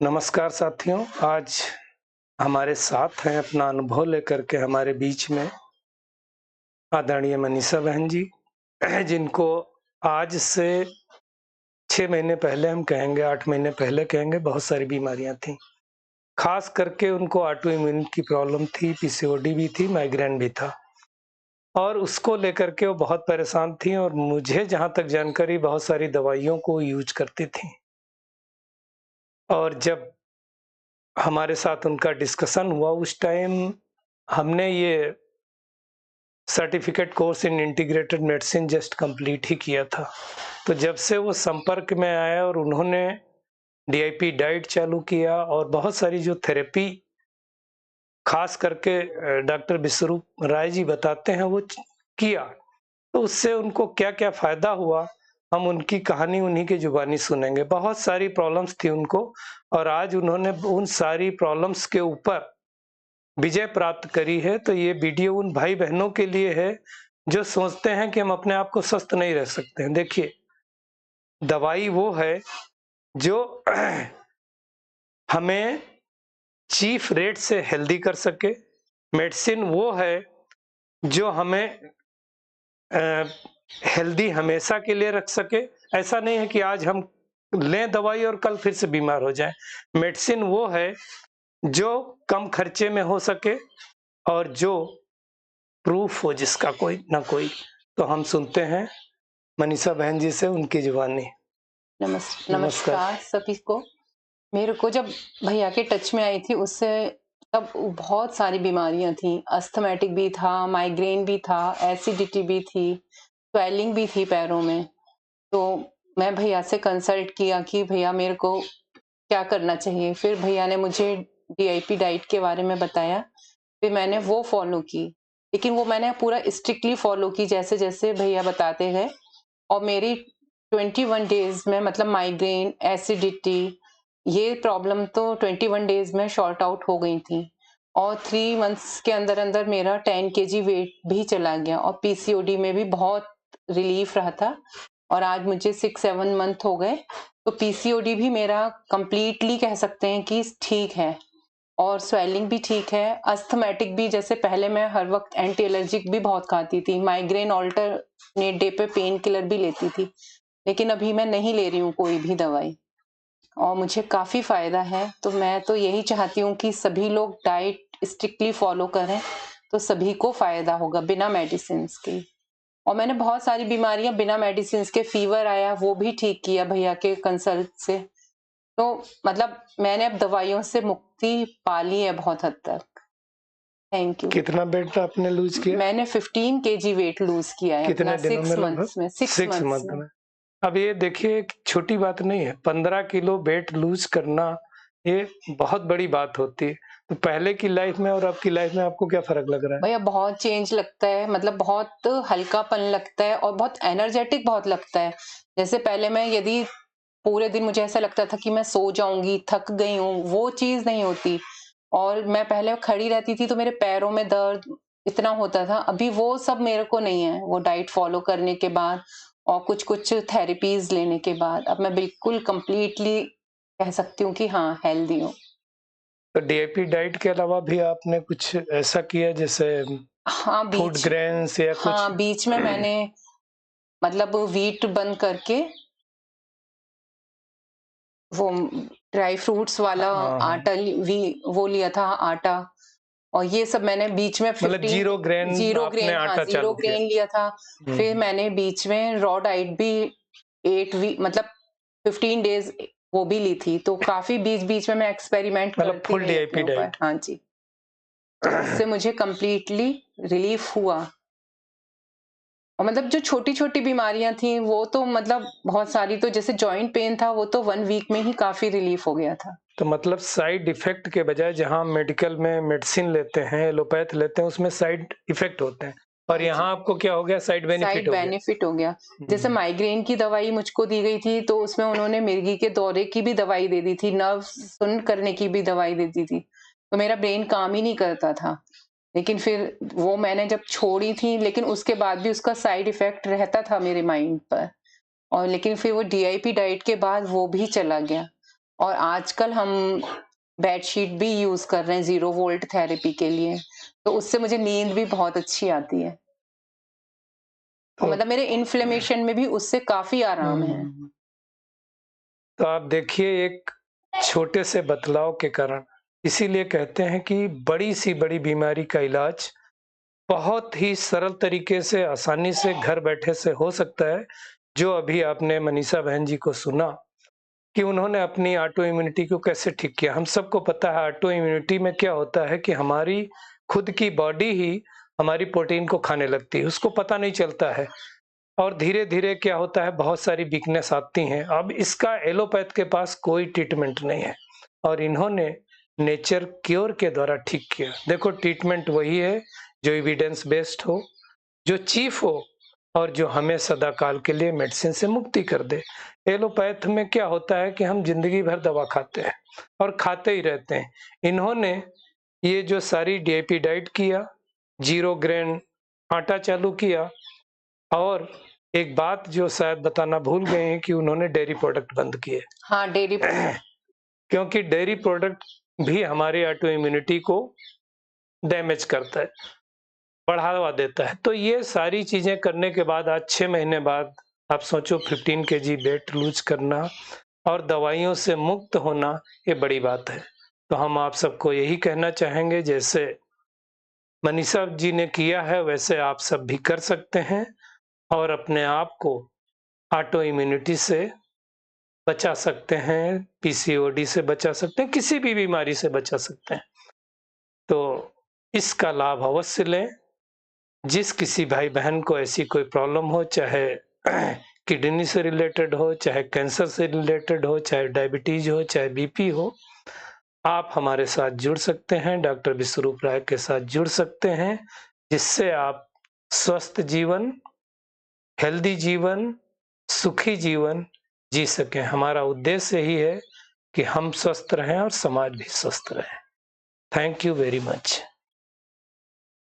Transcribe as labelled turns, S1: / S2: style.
S1: नमस्कार साथियों, आज हमारे साथ हैं अपना अनुभव लेकर के हमारे बीच में आदरणीय मनीषा बहन जी, जिनको आज से 6 महीने पहले हम कहेंगे, 8 महीने पहले कहेंगे, बहुत सारी बीमारियां थीं। खास करके उनको ऑटो इम्यून की प्रॉब्लम थी, पीसीओडी भी थी, माइग्रेन भी था और उसको लेकर के वो बहुत परेशान थीं और मुझे जहाँ तक जानकारी बहुत सारी दवाइयों को यूज़ करती थीं। और जब हमारे साथ उनका डिस्कशन हुआ उस टाइम हमने ये certificate course in integrated medicine just complete ही किया था। तो जब से वो संपर्क में आया और उन्होंने डीआईपी डाइट चालू किया और बहुत सारी जो थेरेपी खास करके डॉक्टर विश्वरूप राय जी बताते हैं वो किया, तो उससे उनको क्या-क्या फ़ायदा हुआ, हम उनकी कहानी उन्हीं की ज़ुबानी सुनेंगे। बहुत सारी प्रॉब्लम्स थी उनको और आज उन्होंने उन सारी प्रॉब्लम्स के ऊपर विजय प्राप्त करी है। तो ये वीडियो उन भाई-बहनों के लिए है, जो सोचते हैं कि हम अपने आप को स्वस्थ नहीं रख सकते हैं। देखिए, दवाई वो है जो हमें चीफ रेट से हेल्दी कर सके। मेडिसिन वो है जो हमें हेल्दी हमेशा के लिए रख सके। ऐसा नहीं है कि आज हम लें दवाई और कल फिर से बीमार हो जाएँ। मेडिसिन वो है जो कम खर्चे में हो सके और जो प्रूफ हो जिसका कोई ना कोई। तो हम सुनते हैं मनीषा बहन जी से उनकी जुबानी।
S2: नमस्कार सभी को। मेरे को जब भैया के टच में आई थी उससे तब बहुत सारी बीमारियां थी। अस्थमैटिक भी था, माइग्रेन भी था, एसिडिटी भी थी, स्वेलिंग भी थी पैरों में। तो मैं भैया से कंसल्ट किया कि भैया मेरे को क्या करना चाहिए। फिर भैया ने मुझे डीआईपी डाइट के बारे में बताया, फिर मैंने वो फॉलो की। लेकिन वो मैंने पूरा स्ट्रिक्टली फॉलो की जैसे-जैसे भैया बताते गए और मेरी 21 डेज़ में मतलब माइग्रेन, एसिडिटी ये प्रॉब्लम तो 21 डेज़ में सॉर्ट आउट हो गई थी और 3 मंथ्स के अंदर-अंदर मेरा 10 केजी वेट भी चला गया और पीसीओडी में भी बहुत रिलीफ रहा था और आज मुझे 6-7 मंथ हो गए। तो पीसीओडी भी मेरा कंप्लीटली कह सकते हैं कि ठीक है और स्वेलिंग भी ठीक है। अस्थमैटिक भी जैसे पहले मैं हर वक़्त एंटी एलर्जिक भी बहुत खाती थी, माइग्रेन अल्टरनेट डे पे पेन किलर भी लेती थी। लेकिन अभी मैं नहीं ले रही हूँ कोई भी दवाई और मुझे काफ़ी फ़ायदा है। तो मैं तो यही चाहती हूँ कि सभी लोग डाइट स्ट्रिक्टली फ़ॉलो करें, तो सभी को फ़ायदा होगा बिना मेडिसिन्स के। और मैंने बहुत सारी बीमारियाँ बिना मेडिसिन्स के फ़ीवर आया वो भी ठीक किया भैया के कंसल्ट से। तो मतलब मैंने अब दवाइयों से मुक्ति पा ली है बहुत हद तक। Thank you.
S1: कितना वेट आपने लूज़ किया?
S2: मैंने 15 केजी वेट लूज़ किया है
S1: कितने
S2: अपना
S1: दिनों
S2: 6
S1: में लगभग?
S2: मंथ्स में 6
S1: 6
S2: मंथ्स
S1: मंथ
S2: में।
S1: में। अब ये देखिए एक छोटी बात नहीं है, 15 किलो वेट लूज़ करना ये बहुत बड़ी बात होती है। तो पहले की लाइफ में और अब की लाइफ में आपको क्या फ़र्क लग रहा है?
S2: भैया बहुत चेंज लगता है, मतलब बहुत हल्कापन लगता है और बहुत एनर्जेटिक बहुत लगता है। जैसे पहले मैं यदि पूरे दिन मुझे ऐसा लगता था कि मैं सो जाऊँगी, थक गई हूँ, वो चीज़ नहीं होती। और मैं पहले खड़ी रहती थी तो मेरे पैरों में दर्द इतना होता था, अभी वो सब मेरे को नहीं है। वो डाइट फ़ॉलो करने के बाद और कुछ-कुछ थेरेपीज़ लेने के बाद अब मैं बिल्कुल कंप्लीटली कह सकती हूँ कि हाँ, हेल्दी हूँ।
S1: तो डीएपी डाइट के अलावा भी आपने कुछ ऐसा किया जैसे
S2: हाँ,
S1: फूड ग्रेन्स या कुछ?
S2: बीच में मैंने मतलब व्हीट बंद करके वो ड्राई फ्रूट्स वाला
S1: हाँ, हाँ।
S2: आटा वो लिया था आटा और ये सब मैंने बीच में
S1: मतलब
S2: 15
S1: ज़ीरो ग्रेन आटा
S2: ज़ीरो
S1: चालू किया।
S2: ग्रेन लिया था।
S1: हुँ,
S2: फिर मैंने बीच में रॉ डाइट भी 8 वी मतलब 15 डेज़ वो भी ली थी। तो काफ़ी बीच-बीच में मैं एक्सपेरिमेंट
S1: मतलब
S2: करती
S1: फुल
S2: रही अपने
S1: डीएपी
S2: ऊपर।
S1: डाइट।
S2: हाँ जी, तो उससे मुझे कंप्लीटली रिलीफ हुआ। और मतलब जो छोटी-छोटी बीमारियाँ थी वो तो मतलब बहुत सारी, तो जैसे जॉइंट पेन था वो तो 1 वीक में ही काफ़ी रिलीफ हो गया था।
S1: तो मतलब साइड इफ़ेक्ट के बजाय जहाँ मेडिकल में मेडिसिन लेते हैं, एलोपैथ लेते हैं, उसमें साइड इफ़ेक्ट होते हैं और
S2: हाँ जी।
S1: यहाँ आपको क्या हो गया साइड बेनिफिट
S2: साइड
S1: हो गया।
S2: बेनिफिट हो गया। जैसे
S1: हुँ,
S2: माइग्रेन की दवाई मुझको दी गई थी, तो उसमें उन्होंने मिर्गी के दौरे की भी दवाई दे दी थी, नर्व्स सुन्न करने की भी दवाई दे दी थी। तो मेरा ब्रेन काम ही नहीं करता था। लेकिन फिर वो मैंने जब छोड़ी थी, लेकिन उसके बाद भी उसका साइड इफ़ेक्ट रहता था मेरे माइंड पर और लेकिन फिर वो डीआईपी डाइट के बाद वो भी चला गया। और आजकल हम बेडशीट भी यूज़ कर रहे हैं 0 वोल्ट थेरेपी के लिए, तो उससे मुझे नींद भी बहुत अच्छी आती है। और
S1: तो
S2: मतलब मेरे इन्फ्लेमेशन में भी उससे काफ़ी आराम है।
S1: तो आप देखिए एक छोटे से बदलाव के कारण, इसीलिए कहते हैं कि बड़ी सी बड़ी बीमारी का इलाज बहुत ही सरल तरीके से आसानी से घर बैठे से हो सकता है। जो अभी आपने मनीषा बहन जी को सुना कि उन्होंने अपनी ऑटो इम्यूनिटी को कैसे ठीक किया। हम सबको पता है ऑटो इम्यूनिटी में क्या होता है कि हमारी खुद की बॉडी ही हमारी प्रोटीन को खाने लगती है, उसको पता नहीं चलता है और धीरे-धीरे क्या होता है बहुत सारी वीकनेस आती हैं। अब इसका एलोपैथ के पास कोई ट्रीटमेंट नहीं है और इन्होंने नेचर क्योर के द्वारा ठीक किया। देखो ट्रीटमेंट वही है जो एविडेंस बेस्ड हो, जो चीफ हो और जो हमें सदाकाल के लिए मेडिसिन से मुक्ति कर दे। एलोपैथ में क्या होता है कि हम जिंदगी भर दवा खाते हैं और खाते ही रहते हैं। इन्होंने ये जो सारी डीएपी डाइट किया, 0 ग्रेन आटा चालू किया और एक बात जो शायद बताना भूल गए हैं कि उन्होंने डेयरी प्रोडक्ट बंद किए।
S2: हाँ, डेयरी
S1: क्योंकि डेयरी प्रोडक्ट भी हमारे ऑटो इम्यूनिटी को डैमेज करता है, बढ़ावा देता है। तो ये सारी चीज़ें करने के बाद आज 6 महीने बाद आप सोचो 15 केजी वेट लूज़ करना और दवाइयों से मुक्त होना, ये बड़ी बात है। तो हम आप सबको यही कहना चाहेंगे जैसे मनीषा जी ने किया है वैसे आप सब भी कर सकते हैं और अपने आप को ऑटो इम्यूनिटी से बचा सकते हैं, पीसीओडी से बचा सकते हैं, किसी भी बीमारी से बचा सकते हैं। तो इसका लाभ अवश्य लें। जिस किसी भाई-बहन को ऐसी कोई प्रॉब्लम हो, चाहे किडनी से रिलेटेड हो, चाहे कैंसर से रिलेटेड हो, चाहे डायबिटीज़ हो, चाहे बीपी हो, आप हमारे साथ जुड़ सकते हैं, डॉक्टर विश्वरूप राय के साथ जुड़ सकते हैं, जिससे आप स्वस्थ जीवन, हेल्दी जीवन, सुखी जीवन जी सकें। हमारा उद्देश्य यही है कि हम स्वस्थ रहें और समाज भी स्वस्थ रहे। Thank you very much.